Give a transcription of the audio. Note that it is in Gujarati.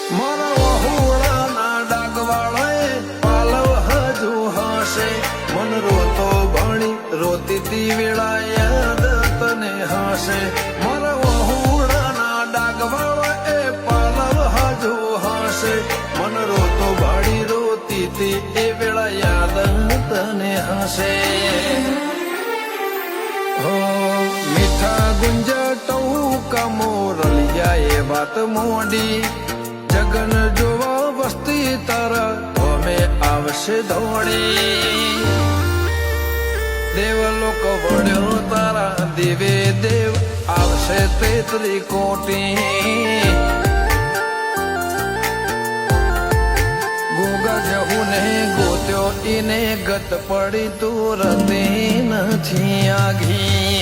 મારા વહુડાના ડાગવાળાએ પાલવ હજુ હશે મન રોતો ભણી રોતી તી વેળા યાદ તને હશે મારા વહુડાના ડાગવાળાએ પાલવ હજુ હશે મન રોતો ભાડી રોતી તી એ વેળા યાદ તને હશે મીઠા ગુંજા ટહુકા મોરલિયા એ વાત મોડી જગન જોવા વસ્તી તારા અમે આવશે દોડી દેવલોક વળ્યો તારા દેવે દેવ આવશે તેત્રી કોટી ગોગા જહુ ને ગોત્યો ઈને ગત પડી તું રતી નથી આઘી